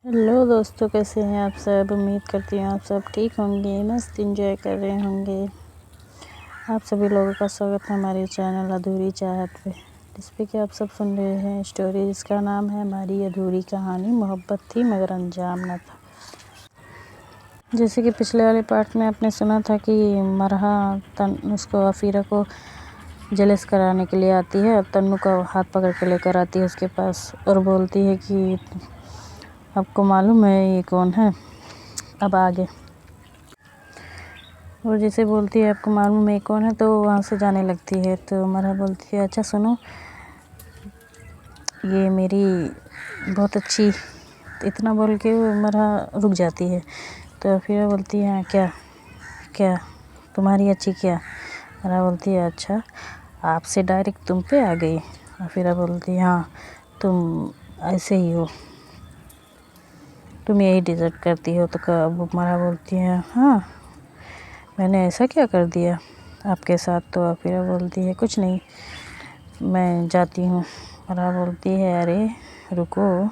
Hello दोस्तों, कैसे हैं आप सब। उम्मीद करती हूँ आप सब ठीक होंगे, मस्त एंजॉय कर रहे होंगे। आप सभी लोगों का स्वागत है हमारे चैनल अधूरी चाहत पे, जिस पे कि आप सब सुन रहे हैं स्टोरी जिसका नाम है हमारी अधूरी कहानी। मोहब्बत थी मगर अंजाम न था। जैसे कि पिछले वाले पार्ट में आपने सुना था कि मरहा उसको अफीरा को जलस कराने के लिए आती है और तन्नू का हाथ पकड़ के लेकर आती है उसके पास और बोलती है कि आपको मालूम है ये कौन है। अब आगे वो जैसे बोलती है आपको मालूम है कौन है, तो वहाँ से जाने लगती है। तो मरहा बोलती है अच्छा सुनो, ये मेरी बहुत अच्छी। इतना बोल के वो मरहा रुक जाती है। तो फिर बोलती है क्या क्या तुम्हारी अच्छी क्या। मरहा बोलती है अच्छा आपसे डायरेक्ट तुम पे आ गई। और फिर बोलती है हाँ तुम ऐसे ही हो, तुम यही डिज़र्व करती हो। तो वो मरहा बोलती है हाँ मैंने ऐसा क्या कर दिया आपके साथ। तो फिर बोलती है कुछ नहीं, मैं जाती हूँ। मरहा बोलती है अरे रुको,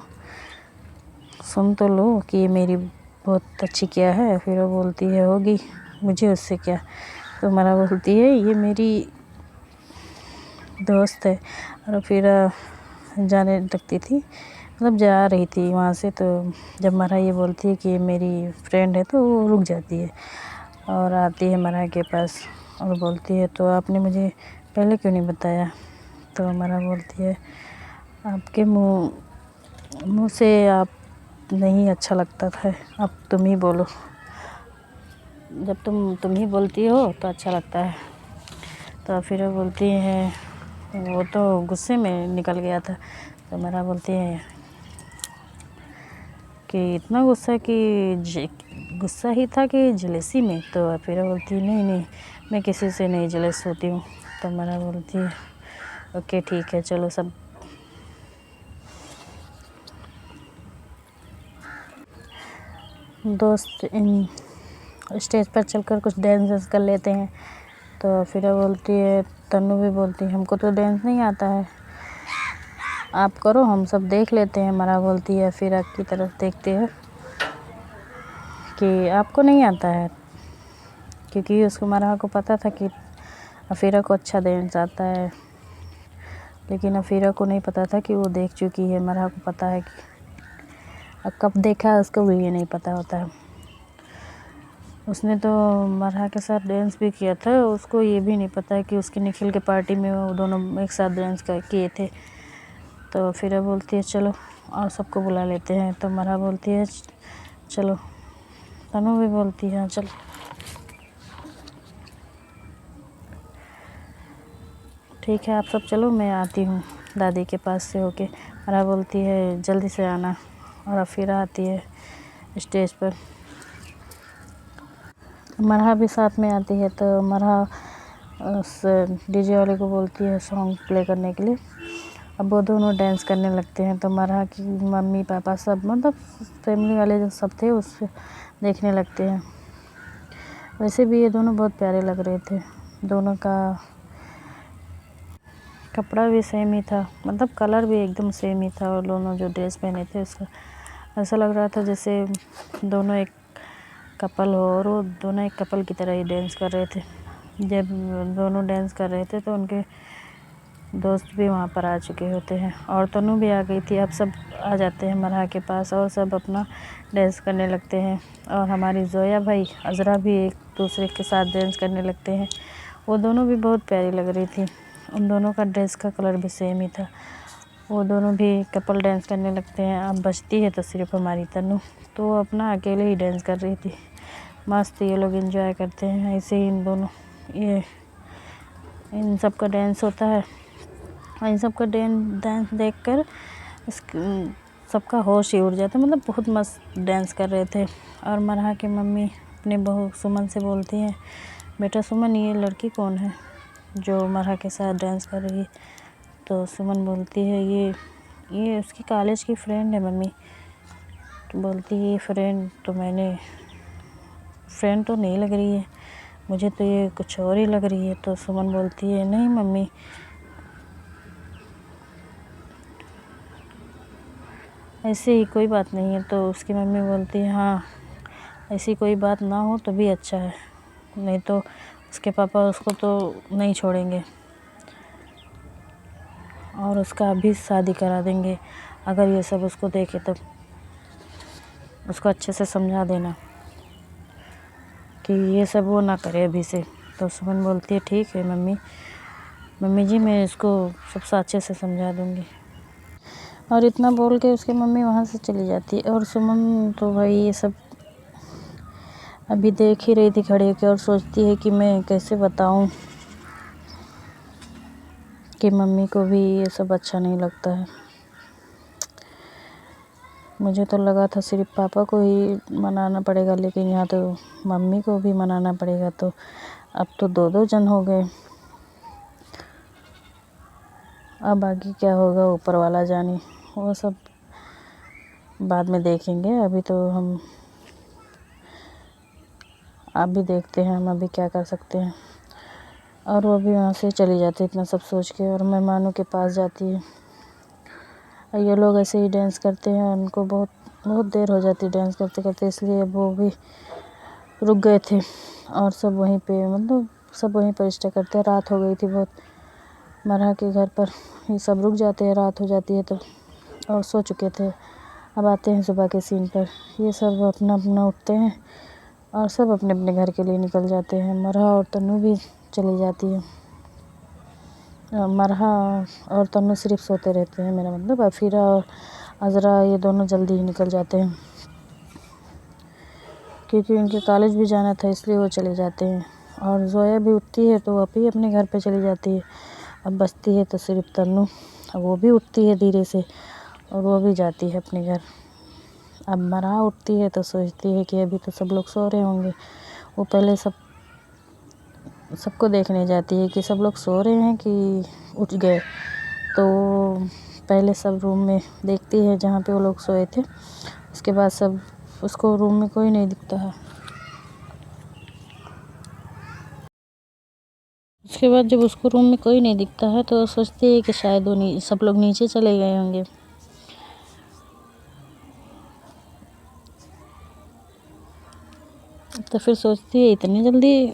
सुन तो लो कि ये मेरी बहुत अच्छी क्या है। फिर वो बोलती है होगी, मुझे उससे क्या। तो मरहा बोलती है ये मेरी दोस्त है। और फिर जाने लगती थी, मतलब जा रही थी वहाँ से। तो जब मरहा ये बोलती है कि ये मेरी फ्रेंड है तो वो रुक जाती है और आती है मरहा के पास और बोलती है तो आपने मुझे पहले क्यों नहीं बताया। तो मरहा बोलती है आपके मुँह से आप नहीं अच्छा लगता था, अब तुम ही बोलो। जब तुम ही बोलती हो तो अच्छा लगता है। तो फिर वो बोलती है वो तो गुस्से में निकल गया था। तो मरहा बोलती है कि इतना गुस्सा कि गुस्सा ही था कि जलेसी में। तो फिर बोलती है नहीं नहीं मैं किसी से नहीं जलेस होती हूँ। तो मरहा बोलती है ओके ठीक है चलो सब दोस्त इन स्टेज पर चलकर कुछ डांस कर लेते हैं। तो फिर बोलती है तन्नू भी बोलती है हमको तो डांस नहीं आता है, आप करो हम सब देख लेते हैं। मरहा बोलती है फिर की तरफ देखते हैं कि आपको नहीं आता है, क्योंकि उसको मरहा को पता था कि अफीरा को अच्छा डांस आता है। लेकिन अफीरा को नहीं पता था कि वो देख चुकी है। मरहा को पता है कि कब देखा है उसको भी ये नहीं पता होता है। उसने तो मरहा के साथ डांस भी किया था, उसको ये भी नहीं पता है कि उसके निखिल के पार्टी में वो दोनों एक साथ डांस किए थे। तो फिर बोलती है चलो और सबको बुला लेते हैं। तो मरहा बोलती है चलो, तनु भी बोलती है चलो। ठीक है आप सब चलो, मैं आती हूँ दादी के पास से होके। मरहा बोलती है जल्दी से आना। और फिर आती है स्टेज पर, मरहा भी साथ में आती है। तो मरहा उस डीजे वाले को बोलती है सॉन्ग प्ले करने के लिए। अब वो दोनों डांस करने लगते हैं। तो मरहा की मम्मी पापा सब, मतलब फैमिली वाले जो सब थे उस देखने लगते हैं। वैसे भी ये दोनों बहुत प्यारे लग रहे थे, दोनों का कपड़ा भी सेम ही था, मतलब कलर भी एकदम सेम ही था। और दोनों जो ड्रेस पहने थे उसका ऐसा लग रहा था जैसे दोनों एक कपल हो, और वो दोनों एक कपल की तरह ही डांस कर रहे थे। जब दोनों डांस कर रहे थे तो उनके दोस्त भी वहाँ पर आ चुके होते हैं और तनु भी आ गई थी। अब सब आ जाते हैं मरहा के पास और सब अपना डांस करने लगते हैं। और हमारी जोया भाई अज़रा भी एक दूसरे के साथ डांस करने लगते हैं। वो दोनों भी बहुत प्यारी लग रही थी, उन दोनों का ड्रेस का कलर भी सेम ही था। वो दोनों भी कपल डांस करने लगते हैं। अब बचती है तो सिर्फ हमारी तनु, तो वो अपना अकेले ही डांस कर रही थी। मस्त ये लोग एंजॉय करते हैं। ऐसे ही इन सब का डांस होता है। इन सब का डांस देखकर सबका होश ही उड़ जाता, मतलब बहुत मस्त डांस कर रहे थे। और मरहा की मम्मी अपने बहू सुमन से बोलती हैं बेटा सुमन ये लड़की कौन है जो मरहा के साथ डांस कर रही है। तो सुमन बोलती है ये उसकी कॉलेज की फ्रेंड है मम्मी। तो बोलती है फ्रेंड तो नहीं लग रही है, मुझे तो ये कुछ और ही लग रही है। तो सुमन बोलती है नहीं मम्मी, ऐसे ही कोई बात नहीं है। तो उसकी मम्मी बोलती है हाँ ऐसी कोई बात ना हो तो भी अच्छा है, नहीं तो उसके पापा उसको तो नहीं छोड़ेंगे और उसका अभी शादी करा देंगे अगर ये सब उसको देखे तो। उसको अच्छे से समझा देना कि ये सब वो ना करे अभी से। तो सुमन बोलती है ठीक है मम्मी जी मैं इसको सबसे अच्छे से समझा दूँगी। और इतना बोल के उसकी मम्मी वहाँ से चली जाती है। और सुमन तो भाई ये सब अभी देख ही रही थी खड़े होकर और सोचती है कि मैं कैसे बताऊं कि मम्मी को भी ये सब अच्छा नहीं लगता है। मुझे तो लगा था सिर्फ पापा को ही मनाना पड़ेगा, लेकिन यहाँ तो मम्मी को भी मनाना पड़ेगा। तो अब तो दो जन हो गए। अब आगे क्या होगा ऊपर वाला जाने, वो सब बाद में देखेंगे। अभी तो हम आप भी देखते हैं हम अभी क्या कर सकते हैं। और वो भी वहाँ से चली जाती है इतना सब सोच के, और मेहमानों के पास जाती है। ये लोग ऐसे ही डांस करते हैं, उनको बहुत देर हो जाती है डांस करते करते, इसलिए वो भी रुक गए थे। और सब वहीं पे मतलब सब वहीं पर स्टे करते हैं। रात हो गई थी बहुत मरहा के घर पर, ये सब रुक जाते हैं, रात हो जाती है तो, और सो चुके थे। अब आते हैं सुबह के सीन पर। ये सब अपना अपना उठते हैं और सब अपने अपने घर के लिए निकल जाते हैं। मरहा और तन्नू भी चली जाती है। मरहा और तन्नू सिर्फ सोते रहते हैं, मेरा मतलब अफीरा और अज़रा ये दोनों जल्दी ही निकल जाते हैं, क्योंकि उनके कॉलेज भी जाना था इसलिए वो चले जाते हैं। और जोया भी उठती है तो वो भी अपने घर पे चली जाती है। अब बचती है तो सिर्फ तन्नू, वो भी उठती है धीरे से और वो भी जाती है अपने घर। अब मरहा उठती है तो सोचती है कि अभी तो सब लोग सो रहे होंगे। वो पहले सबको देखने जाती है कि सब लोग सो रहे हैं कि उठ गए। तो पहले सब रूम में देखती है जहाँ पे वो लोग सोए थे। उसके बाद सब उसको रूम में कोई नहीं दिखता है। उसके बाद जब उसको रूम में कोई नहीं दिखता है तो सोचती है कि शायद वो सब लोग नीचे चले गए होंगे। तो फिर सोचती है इतनी जल्दी,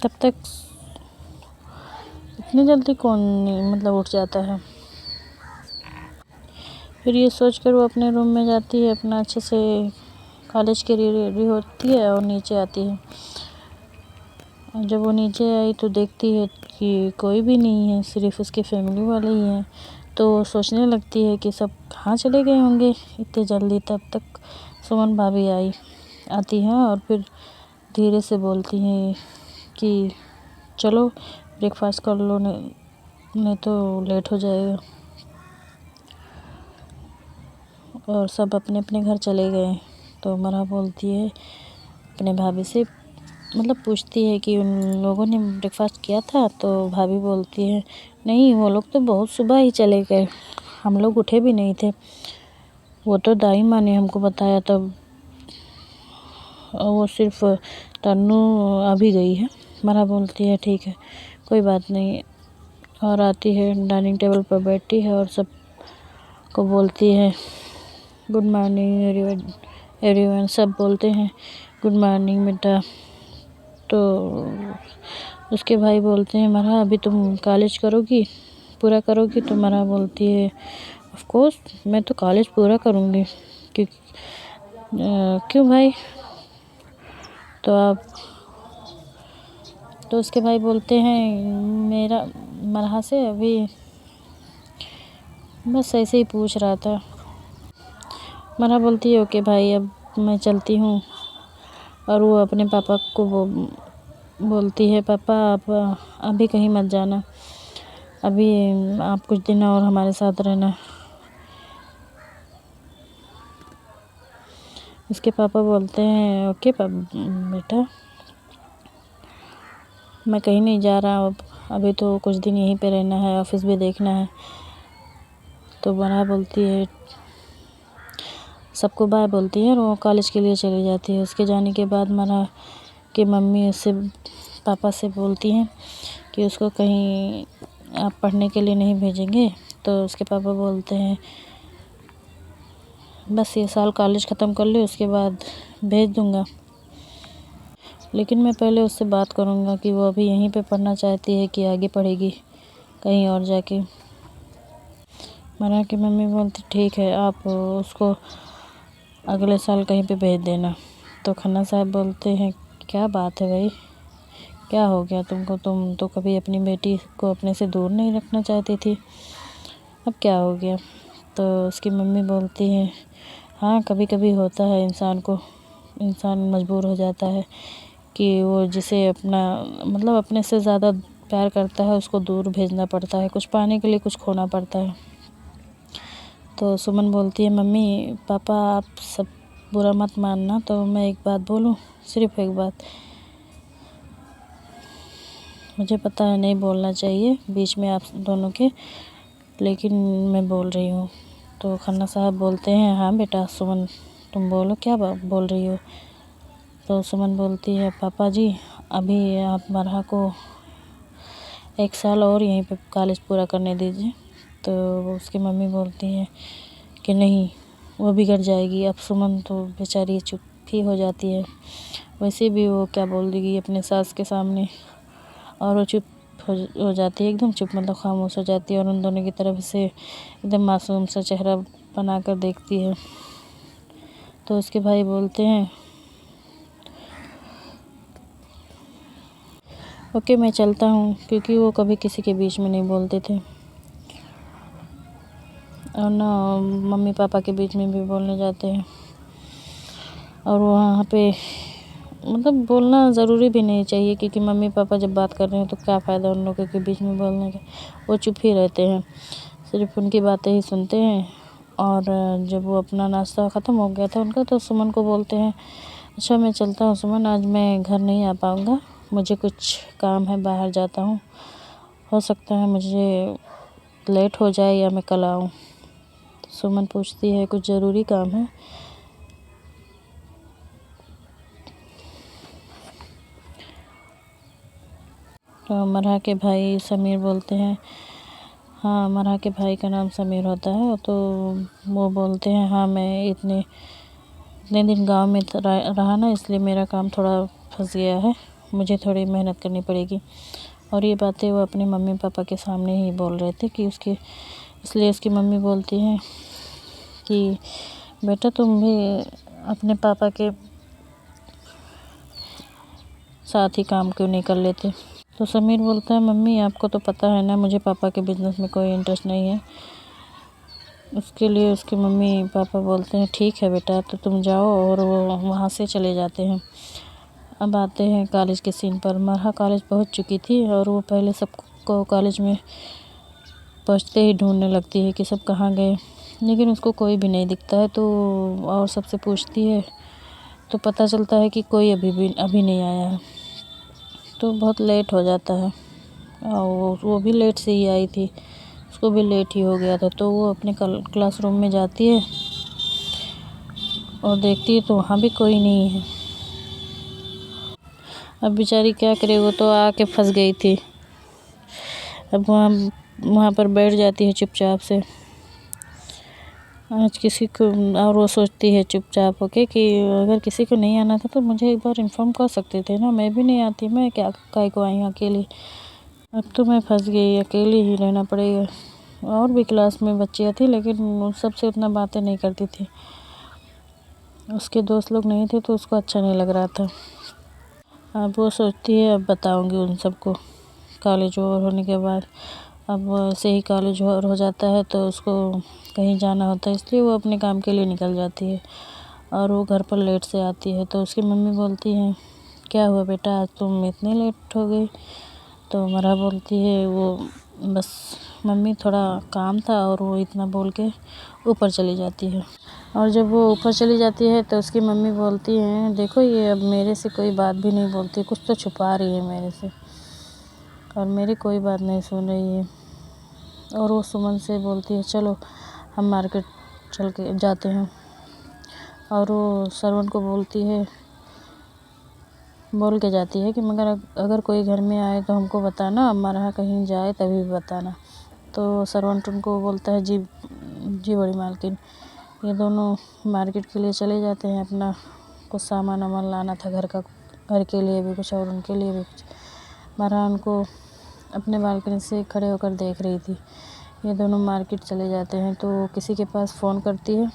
तब तक इतनी जल्दी कौन मतलब उठ जाता है। फिर ये सोचकर वो अपने रूम में जाती है, अपना अच्छे से कॉलेज के लिए रेडी होती है और नीचे आती है। और जब वो नीचे आई तो देखती है कि कोई भी नहीं है, सिर्फ उसके फैमिली वाले ही हैं। तो सोचने लगती है कि सब कहाँ चले गए होंगे इतने जल्दी। तब तक सुमन भाभी आती हैं और फिर धीरे से बोलती हैं कि चलो ब्रेकफास्ट कर लो, नहीं तो लेट हो जाएगा। और सब अपने अपने घर चले गए। तो मरहा बोलती है अपने भाभी से, मतलब पूछती है कि उन लोगों ने ब्रेकफास्ट किया था। तो भाभी बोलती है नहीं, वो लोग तो बहुत सुबह ही चले गए, हम लोग उठे भी नहीं थे, वो तो दाई माँ ने हमको बताया तब, वो सिर्फ तन्नू अभी गई है। मरहा बोलती है ठीक है कोई बात नहीं। और आती है डाइनिंग टेबल पर बैठती है और सब को बोलती है गुड मॉर्निंग एवरीवन। सब बोलते हैं गुड मॉर्निंग बेटा। तो उसके भाई बोलते हैं मरहा अभी तुम कॉलेज पूरा करोगी। तो मरहा बोलती है ऑफ कोर्स मैं तो कॉलेज पूरा करूँगी, क्यों भाई। तो उसके भाई बोलते हैं मेरा मरहा से अभी बस ऐसे ही पूछ रहा था। मरहा बोलती है ओके भाई अब मैं चलती हूँ। और वो अपने पापा को बोलती है पापा आप अभी कहीं मत जाना, अभी आप कुछ दिन और हमारे साथ रहना। उसके पापा बोलते हैं ओके बेटा मैं कहीं नहीं जा रहा हूँ, अभी तो कुछ दिन यहीं पे रहना है, ऑफिस भी देखना है। तो मरहा बोलती है सबको बाय बोलती है और वो कॉलेज के लिए चली जाती है। उसके जाने के बाद मरहा की मम्मी उससे पापा से बोलती हैं कि उसको कहीं आप पढ़ने के लिए नहीं भेजेंगे। तो उसके पापा बोलते हैं बस ये साल कॉलेज ख़त्म कर ले, उसके बाद भेज दूँगा। लेकिन मैं पहले उससे बात करूँगा कि वो अभी यहीं पे पढ़ना चाहती है कि आगे पढ़ेगी कहीं और जाके। मना की मम्मी बोलती ठीक है, आप उसको अगले साल कहीं पे भेज देना। तो खन्ना साहब बोलते हैं क्या बात है भाई, क्या हो गया तुमको, तुम तो कभी अपनी बेटी को अपने से दूर नहीं रखना चाहती थी, अब क्या हो गया। तो उसकी मम्मी बोलती है हाँ कभी कभी होता है इंसान मजबूर हो जाता है कि वो जिसे अपना मतलब अपने से ज़्यादा प्यार करता है उसको दूर भेजना पड़ता है, कुछ पाने के लिए कुछ खोना पड़ता है। तो सुमन बोलती है मम्मी पापा आप सब बुरा मत मानना, तो मैं एक बात बोलूँ, सिर्फ एक बात। मुझे पता है नहीं बोलना चाहिए बीच में आप दोनों के, लेकिन मैं बोल रही हूँ। तो खन्ना साहब बोलते हैं हाँ बेटा सुमन तुम बोलो, क्या बोल रही हो। तो सुमन बोलती है पापा जी अभी आप मरहा को 1 साल और यहीं पे कॉलेज पूरा करने दीजिए। तो उसकी मम्मी बोलती है कि नहीं वो बिगड़ जाएगी। अब सुमन तो बेचारी चुप ही हो जाती है, वैसे भी वो क्या बोल देगी अपने सास के सामने, और वो चुप हो जाती है, एकदम चुप मतलब खामोश हो जाती है और उन दोनों की तरफ से एकदम मासूम सा चेहरा बना कर देखती है। तो उसके भाई बोलते हैं ओके मैं चलता हूँ, क्योंकि वो कभी किसी के बीच में नहीं बोलते थे और ना मम्मी पापा के बीच में भी बोलने जाते हैं। और वहाँ पे मतलब बोलना ज़रूरी भी नहीं चाहिए, क्योंकि मम्मी पापा जब बात कर रहे हैं तो क्या फ़ायदा उन लोगों के बीच में बोलने का, वो चुप ही रहते हैं, सिर्फ उनकी बातें ही सुनते हैं। और जब वो अपना नाश्ता ख़त्म हो गया था उनका, तो सुमन को बोलते हैं अच्छा मैं चलता हूँ सुमन, आज मैं घर नहीं आ पाऊँगा, मुझे कुछ काम है, बाहर जाता हूँ, हो सकता है मुझे लेट हो जाए या मैं कल आऊँ। तो सुमन पूछती है कुछ ज़रूरी काम है। तो मरहा के भाई समीर बोलते हैं हाँ, मरहा के भाई का नाम समीर होता है। तो वो बोलते हैं हाँ मैं इतने दिन गांव में रहा ना, इसलिए मेरा काम थोड़ा फंस गया है, मुझे थोड़ी मेहनत करनी पड़ेगी। और ये बातें वो अपने मम्मी पापा के सामने ही बोल रहे थे कि इसलिए उसकी मम्मी बोलती हैं कि बेटा तुम भी अपने पापा के साथ ही काम क्यों नहीं कर लेते। तो समीर बोलता है मम्मी आपको तो पता है ना मुझे पापा के बिज़नेस में कोई इंटरेस्ट नहीं है। उसके लिए उसकी मम्मी पापा बोलते हैं ठीक है बेटा, तो तुम जाओ, और वो वहाँ से चले जाते हैं। अब आते हैं कॉलेज के सीन पर। मरहा कॉलेज पहुँच चुकी थी और वो पहले सबको कॉलेज में पहुँचते ही ढूंढने लगती है कि सब कहाँ गए, लेकिन उसको कोई भी नहीं दिखता है। तो और सबसे पूछती है तो पता चलता है कि कोई अभी नहीं आया है। तो बहुत लेट हो जाता है और वो भी लेट से ही आई थी, उसको भी लेट ही हो गया था। तो वो अपने क्लासरूम में जाती है और देखती है तो वहाँ भी कोई नहीं है। अब बेचारी क्या करे, वो तो आके फंस गई थी। अब वहाँ पर बैठ जाती है चुपचाप से। आज किसी को, और वो सोचती है चुपचाप होके कि अगर किसी को नहीं आना था तो मुझे एक बार इन्फॉर्म कर सकते थे ना, मैं भी नहीं आती, मैं क्या काय को आई हूँ अकेली। अब तो मैं फंस गई, अकेले ही रहना पड़ेगा। और भी क्लास में बच्चियाँ थी, लेकिन उन सबसे उतना बातें नहीं करती थी, उसके दोस्त लोग नहीं थे तो उसको अच्छा नहीं लग रहा था। अब वो सोचती है अब बताऊंगी उन सबको कॉलेज ओवर होने के बाद। अब ऐसे ही कॉलेज ओवर हो जाता है तो उसको कहीं जाना होता है, इसलिए वो अपने काम के लिए निकल जाती है और वो घर पर लेट से आती है। तो उसकी मम्मी बोलती है क्या हुआ बेटा, आज तुम इतनी लेट हो गई। तो मरहा बोलती है वो बस मम्मी थोड़ा काम था, और वो इतना बोल के ऊपर चली जाती है। और जब वो ऊपर चली जाती है तो उसकी मम्मी बोलती है देखो ये अब मेरे से कोई बात भी नहीं बोलती, कुछ तो छुपा रही है मेरे से, और मेरी कोई बात नहीं सुन रही है। और वो सुमन से बोलती है चलो हम मार्केट चल के जाते हैं। और वो सरवण को बोल के जाती है कि मगर अगर कोई घर में आए तो हमको बताना, मरहा कहीं जाए तभी बताना। तो सरवण उनको बोलता है जी जी बड़ी मालकिन। ये दोनों मार्केट के लिए चले जाते हैं, अपना कुछ सामान वामान लाना था घर का, घर के लिए भी कुछ और उनके लिए भी कुछ। मरहा उनको अपने बालकनी से खड़े होकर देख रही थी। ये दोनों मार्केट चले जाते हैं तो किसी के पास फ़ोन करती है,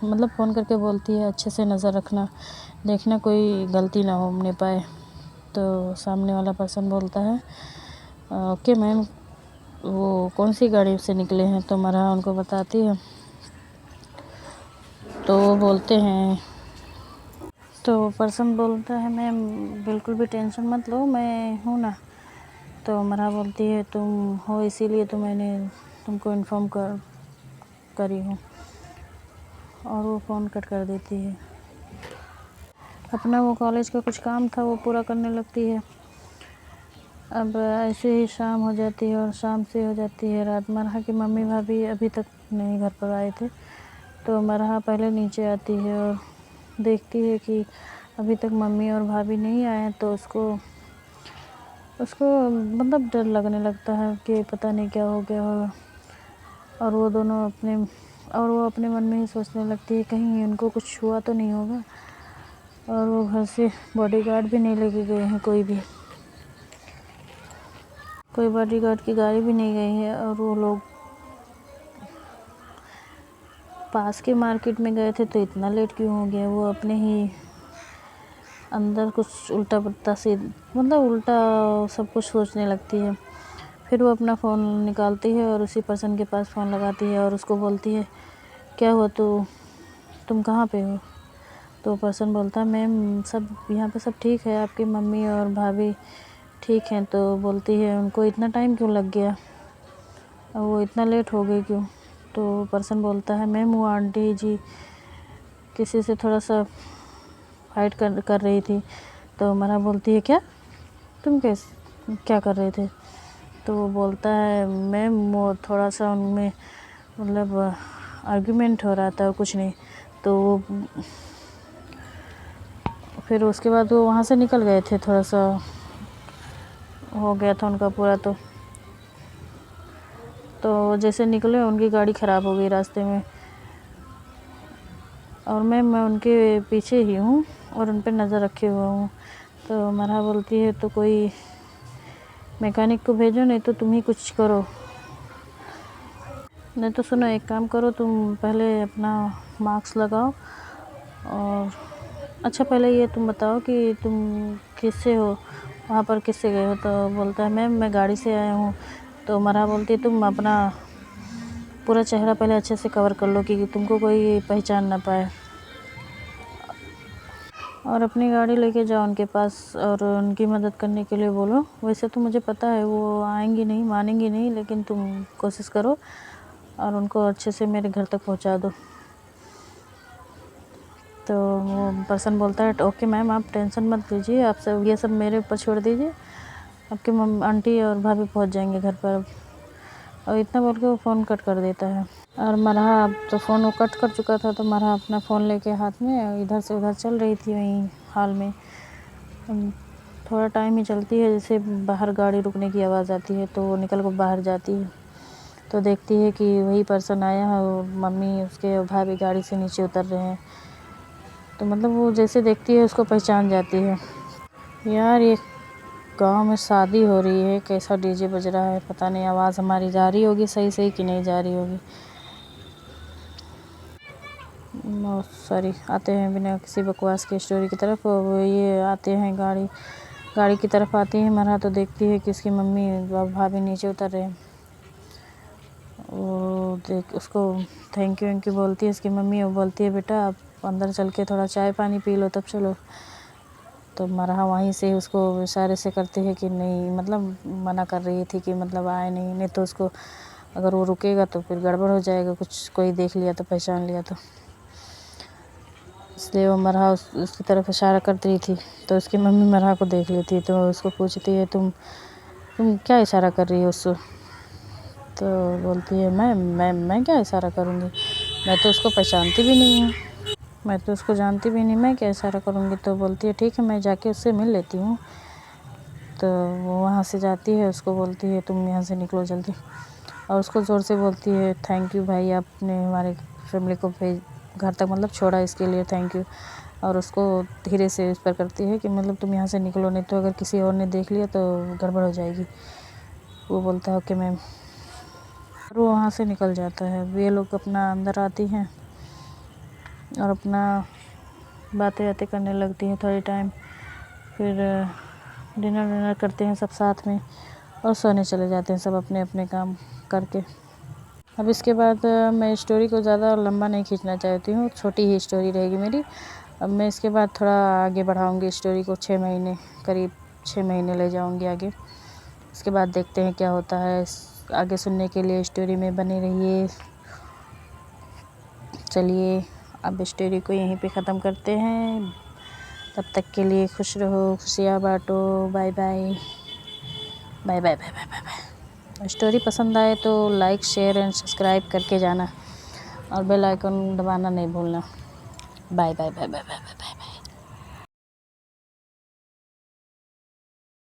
मतलब फ़ोन करके बोलती है अच्छे से नज़र रखना, देखना कोई गलती ना होने पाए। तो सामने वाला पर्सन बोलता है ओके मैम, वो कौन सी गाड़ी से निकले हैं? तो मरहा उनको बताती है। तो वो बोलते हैं, तो पर्सन बोलता है मैम बिल्कुल भी टेंशन मत लो, मैं हूँ ना। तो मरहा बोलती है तुम हो इसीलिए तो मैंने तुमको इन्फॉर्म करी हूँ, और वो फ़ोन कट कर देती है। अपना वो कॉलेज का कुछ काम था वो पूरा करने लगती है। अब ऐसे ही शाम हो जाती है और शाम से हो जाती है रात। मरहा की मम्मी भाभी अभी तक नहीं घर पर आए थे, तो मरहा पहले नीचे आती है और देखती है कि अभी तक मम्मी और भाभी नहीं आए हैं। तो उसको मतलब डर लगने लगता है कि पता नहीं क्या हो गया होगा, और वो अपने मन में ही सोचने लगती है कहीं उनको कुछ हुआ तो नहीं होगा। और वो घर से बॉडीगार्ड भी नहीं लेके गए हैं, कोई बॉडीगार्ड की गाड़ी भी नहीं गई है। और वो लोग पास के मार्केट में गए थे तो इतना लेट क्यों हो गया? वो अपने ही अंदर कुछ उल्टा पुल्टा से मतलब उल्टा सब कुछ सोचने लगती है। फिर वो अपना फ़ोन निकालती है और उसी पर्सन के पास फ़ोन लगाती है और उसको बोलती है क्या हुआ, तो तुम कहाँ पे हो? तो पर्सन बोलता है मैम सब यहाँ पे सब ठीक है, आपकी मम्मी और भाभी ठीक हैं। तो बोलती है उनको इतना टाइम क्यों लग गया और वो इतना लेट हो गई क्यों? तो पर्सन बोलता है मैम वो आंटी जी किसी से थोड़ा सा फाइट कर रही थी। तो मरहा बोलती है क्या तुम क्या कर रहे थे? तो वो बोलता है मैम वो थोड़ा सा उनमें मतलब आर्ग्यूमेंट हो रहा था और कुछ नहीं। तो फिर उसके बाद वो वहाँ से निकल गए थे, थोड़ा सा हो गया था उनका पूरा। तो जैसे निकले उनकी गाड़ी ख़राब हो गई रास्ते में, और मैं उनके पीछे ही हूँ और उन पर नज़र रखे हुआ हूँ। तो मरहा बोलती है तो कोई मैकेनिक को भेजो, नहीं तो तुम ही कुछ करो। नहीं तो सुनो एक काम करो, तुम पहले अपना मास्क लगाओ और अच्छा पहले ये तुम बताओ कि तुम किससे हो, वहाँ पर किससे गए हो? तो बोलता है मैम मैं गाड़ी से आया हूँ। तो मरहा बोलती है तुम अपना पूरा चेहरा पहले अच्छे से कवर कर लो कि तुमको कोई पहचान ना पाए, और अपनी गाड़ी लेके जाओ उनके पास और उनकी मदद करने के लिए बोलो। वैसे तो मुझे पता है वो आएंगी नहीं, मानेंगी नहीं, लेकिन तुम कोशिश करो और उनको अच्छे से मेरे घर तक पहुंचा दो। तो वो पर्सन बोलता है ओके मैम आप टेंशन मत लीजिए, आप सब ये सब मेरे ऊपर छोड़ दीजिए, आपके आंटी और भाभी पहुंच जाएंगे घर पर। और इतना बोल के वो फ़ोन कट कर देता है। और मरहा अब तो फ़ोन वो कट कर चुका था, तो मरहा अपना फ़ोन लेके हाथ में इधर से उधर चल रही थी वहीं हाल में। थोड़ा टाइम ही चलती है, जैसे बाहर गाड़ी रुकने की आवाज़ आती है तो वो निकल कर बाहर जाती है। तो देखती है कि वही पर्सन आया है और मम्मी उसके और भाभी गाड़ी से नीचे उतर रहे हैं। तो मतलब वो जैसे देखती है उसको पहचान जाती है। यार ये गांव में शादी हो रही है, कैसा डीजे बज रहा है, पता नहीं आवाज़ हमारी जा रही होगी सही सही कि नहीं जा रही होगी। बहुत सारी आते हैं बिना किसी बकवास की स्टोरी की तरफ। वो ये आते हैं गाड़ी की तरफ आती है मरहा, तो देखती है कि उसकी मम्मी भाभी नीचे उतर रहे हैं। वो देख उसको थैंक यू बोलती है उसकी मम्मी। वो बोलती है बेटा आप अंदर चल के थोड़ा चाय पानी पी लो तब चलो। तो मरहा वहीं से उसको इशारे से करती है कि नहीं, मतलब मना कर रही थी कि मतलब आए नहीं तो उसको अगर वो रुकेगा तो फिर गड़बड़ हो जाएगा, कुछ कोई देख लिया तो पहचान लिया तो, इसलिए वो मरहा उसकी तरफ इशारा करती रही थी। तो उसकी मम्मी मरहा को देख लेती है तो उसको पूछती है तुम क्या इशारा कर रही हो उसको? तो बोलती है मैं क्या इशारा करूँगी, मैं तो उसको पहचानती भी नहीं हूँ, मैं तो उसको जानती भी नहीं, मैं क्या इशारा करूँगी? तो बोलती है ठीक है मैं जाके उससे मिल लेती हूँ। तो वो वहाँ से जाती है, उसको बोलती है तुम यहाँ से निकलो जल्दी, और उसको ज़ोर से बोलती है थैंक यू भाई, आपने हमारे फैमिली को घर तक मतलब छोड़ा, इसके लिए थैंक यू। और उसको धीरे से इस पर करती है कि मतलब तुम यहाँ से निकलो, नहीं तो अगर किसी और ने देख लिया तो गड़बड़ हो जाएगी। वो बोलता है कि मैम, वो वहाँ से निकल जाता है। ये लोग अपना अंदर आती हैं और अपना बातें करने लगती हैं थोड़ी टाइम, फिर डिनर करते हैं सब साथ में और सोने चले जाते हैं सब अपने अपने काम करके। अब इसके बाद मैं स्टोरी को ज़्यादा लंबा नहीं खींचना चाहती हूँ, छोटी ही स्टोरी रहेगी मेरी। अब मैं इसके बाद थोड़ा आगे बढ़ाऊँगी स्टोरी को, 6 महीने, करीब 6 महीने ले जाऊँगी आगे। इसके बाद देखते हैं क्या होता है। आगे सुनने के लिए स्टोरी में बने रहिए। चलिए अब स्टोरी को यहीं पे ख़त्म करते हैं। तब तक के लिए खुश रहो, खुशियाँ बाँटो। Bye bye bye bye bye bye bye. Story पसंद आए तो लाइक, शेयर एंड सब्सक्राइब करके जाना और बेल आइकन दबाना नहीं भूलना। Bye bye bye bye bye bye.